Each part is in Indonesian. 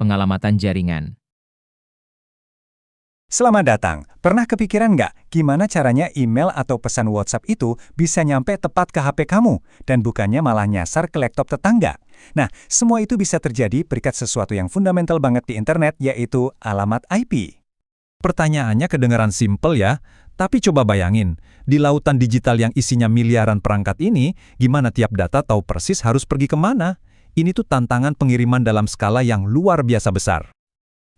pengalamatan jaringan. Selamat datang. Pernah kepikiran nggak gimana caranya email atau pesan WhatsApp itu bisa nyampe tepat ke HP kamu dan bukannya malah nyasar ke laptop tetangga? Nah, semua itu bisa terjadi berkat sesuatu yang fundamental banget di internet, yaitu alamat IP. Pertanyaannya kedengaran simpel ya, tapi coba bayangin, di lautan digital yang isinya miliaran perangkat ini, gimana tiap data tahu persis harus pergi kemana? Ini tuh tantangan pengiriman dalam skala yang luar biasa besar.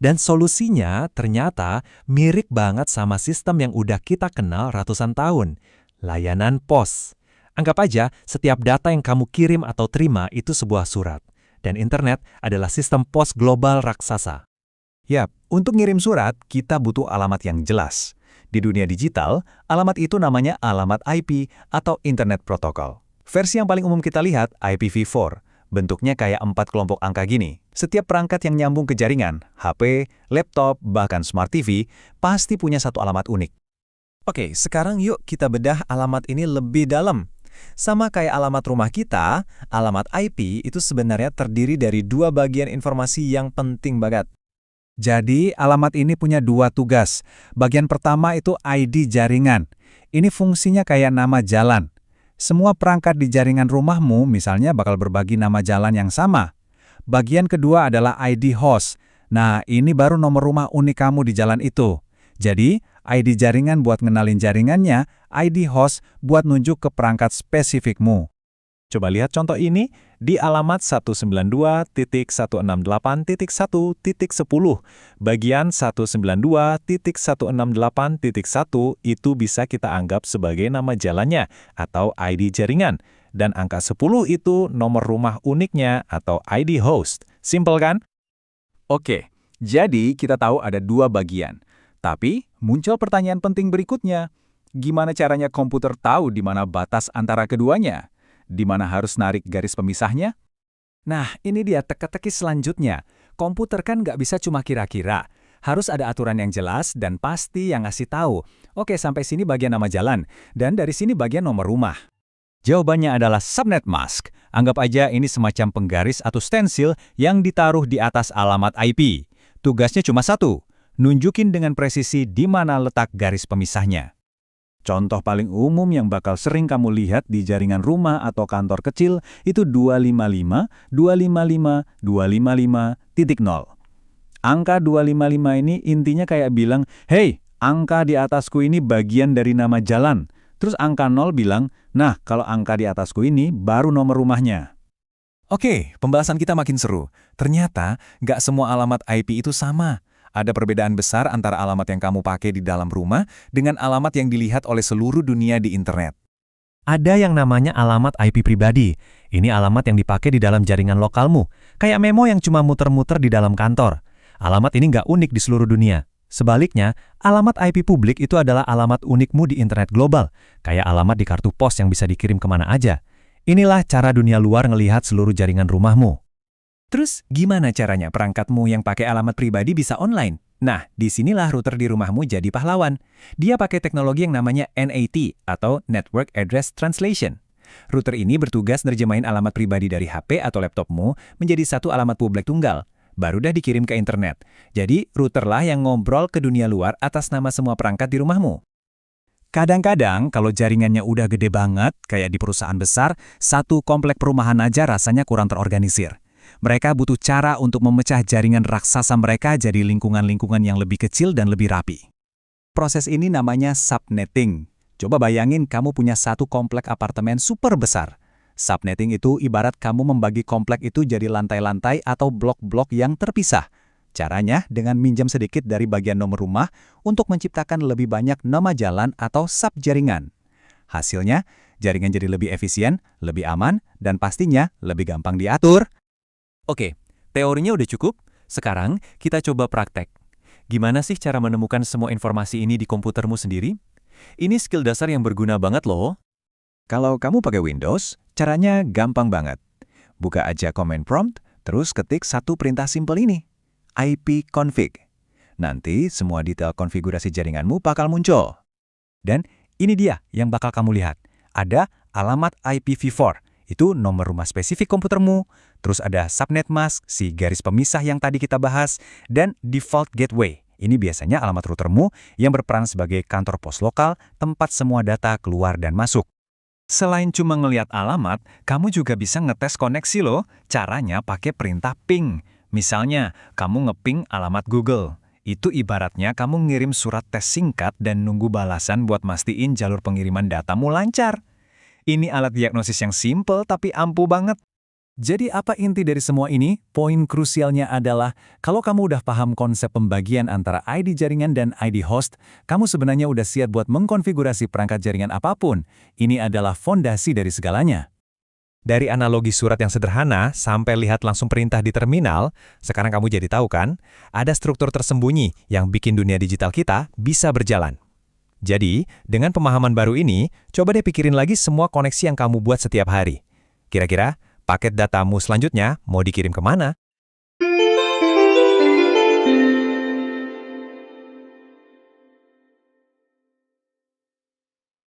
Dan solusinya ternyata mirip banget sama sistem yang udah kita kenal ratusan tahun, layanan pos. Anggap aja setiap data yang kamu kirim atau terima itu sebuah surat. Dan internet adalah sistem pos global raksasa. Yap, untuk ngirim surat, kita butuh alamat yang jelas. Di dunia digital, alamat itu namanya alamat IP atau Internet Protocol. Versi yang paling umum kita lihat, IPv4. Bentuknya kayak 4 kelompok angka gini. Setiap perangkat yang nyambung ke jaringan, HP, laptop, bahkan smart TV, pasti punya satu alamat unik. Oke, sekarang yuk kita bedah alamat ini lebih dalam. Sama kayak alamat rumah kita, alamat IP itu sebenarnya terdiri dari dua bagian informasi yang penting banget. Jadi, alamat ini punya dua tugas. Bagian pertama itu ID jaringan. Ini fungsinya kayak nama jalan. Semua perangkat di jaringan rumahmu misalnya bakal berbagi nama jalan yang sama. Bagian kedua adalah ID host. Nah, ini baru nomor rumah unik kamu di jalan itu. Jadi, ID jaringan buat ngenalin jaringannya, ID host buat nunjuk ke perangkat spesifikmu. Coba lihat contoh ini di alamat 192.168.1.10. Bagian 192.168.1 itu bisa kita anggap sebagai nama jalannya atau ID jaringan. Dan angka 10 itu nomor rumah uniknya atau ID host. Simple kan? Oke, jadi kita tahu ada dua bagian. Tapi muncul pertanyaan penting berikutnya. Gimana caranya komputer tahu di mana batas antara keduanya? Di mana harus narik garis pemisahnya? Nah, ini dia teka-teki selanjutnya. Komputer kan nggak bisa cuma kira-kira. Harus ada aturan yang jelas dan pasti yang ngasih tahu. Oke, sampai sini bagian nama jalan, dan dari sini bagian nomor rumah. Jawabannya adalah subnet mask. Anggap aja ini semacam penggaris atau stensil yang ditaruh di atas alamat IP. Tugasnya cuma satu, nunjukin dengan presisi di mana letak garis pemisahnya. Contoh paling umum yang bakal sering kamu lihat di jaringan rumah atau kantor kecil itu 255.255.255.0. Angka 255 ini intinya kayak bilang, "Hey, angka di atasku ini bagian dari nama jalan." Terus angka 0 bilang, "Nah, kalau angka di atasku ini baru nomor rumahnya." Oke, pembahasan kita makin seru. Ternyata nggak semua alamat IP itu sama. Ada perbedaan besar antara alamat yang kamu pakai di dalam rumah dengan alamat yang dilihat oleh seluruh dunia di internet. Ada yang namanya alamat IP pribadi. Ini alamat yang dipakai di dalam jaringan lokalmu, kayak memo yang cuma muter-muter di dalam kantor. Alamat ini nggak unik di seluruh dunia. Sebaliknya, alamat IP publik itu adalah alamat unikmu di internet global, kayak alamat di kartu pos yang bisa dikirim kemana aja. Inilah cara dunia luar ngelihat seluruh jaringan rumahmu. Terus, gimana caranya perangkatmu yang pakai alamat pribadi bisa online? Nah, disinilah router di rumahmu jadi pahlawan. Dia pakai teknologi yang namanya NAT atau Network Address Translation. Router ini bertugas nerjemahin alamat pribadi dari HP atau laptopmu menjadi satu alamat publik tunggal. Baru dah dikirim ke internet. Jadi, routerlah yang ngobrol ke dunia luar atas nama semua perangkat di rumahmu. Kadang-kadang, kalau jaringannya udah gede banget, kayak di perusahaan besar, satu komplek perumahan aja rasanya kurang terorganisir. Mereka butuh cara untuk memecah jaringan raksasa mereka jadi lingkungan-lingkungan yang lebih kecil dan lebih rapi. Proses ini namanya subnetting. Coba bayangin kamu punya satu komplek apartemen super besar. Subnetting itu ibarat kamu membagi komplek itu jadi lantai-lantai atau blok-blok yang terpisah. Caranya dengan minjam sedikit dari bagian nomor rumah untuk menciptakan lebih banyak nama jalan atau subjaringan. Hasilnya, jaringan jadi lebih efisien, lebih aman, dan pastinya lebih gampang diatur. Oke, teorinya udah cukup. Sekarang kita coba praktek. Gimana sih cara menemukan semua informasi ini di komputermu sendiri? Ini skill dasar yang berguna banget loh. Kalau kamu pakai Windows, caranya gampang banget. Buka aja command prompt, terus ketik satu perintah simpel ini, ipconfig. Nanti semua detail konfigurasi jaringanmu bakal muncul. Dan ini dia yang bakal kamu lihat. Ada alamat IPv4. Itu nomor rumah spesifik komputermu, terus ada subnet mask, si garis pemisah yang tadi kita bahas, dan default gateway. Ini biasanya alamat routermu yang berperan sebagai kantor pos lokal, tempat semua data keluar dan masuk. Selain cuma ngelihat alamat, kamu juga bisa ngetes koneksi loh. Caranya pakai perintah ping. Misalnya, kamu ngeping alamat Google. Itu ibaratnya kamu ngirim surat tes singkat dan nunggu balasan buat mastiin jalur pengiriman datamu lancar. Ini alat diagnosis yang simple tapi ampuh banget. Jadi apa inti dari semua ini? Poin krusialnya adalah, kalau kamu udah paham konsep pembagian antara ID jaringan dan ID host, kamu sebenarnya udah siap buat mengkonfigurasi perangkat jaringan apapun. Ini adalah fondasi dari segalanya. Dari analogi surat yang sederhana sampai lihat langsung perintah di terminal, sekarang kamu jadi tahu kan, ada struktur tersembunyi yang bikin dunia digital kita bisa berjalan. Jadi, dengan pemahaman baru ini, coba deh pikirin lagi semua koneksi yang kamu buat setiap hari. Kira-kira, paket datamu selanjutnya mau dikirim kemana?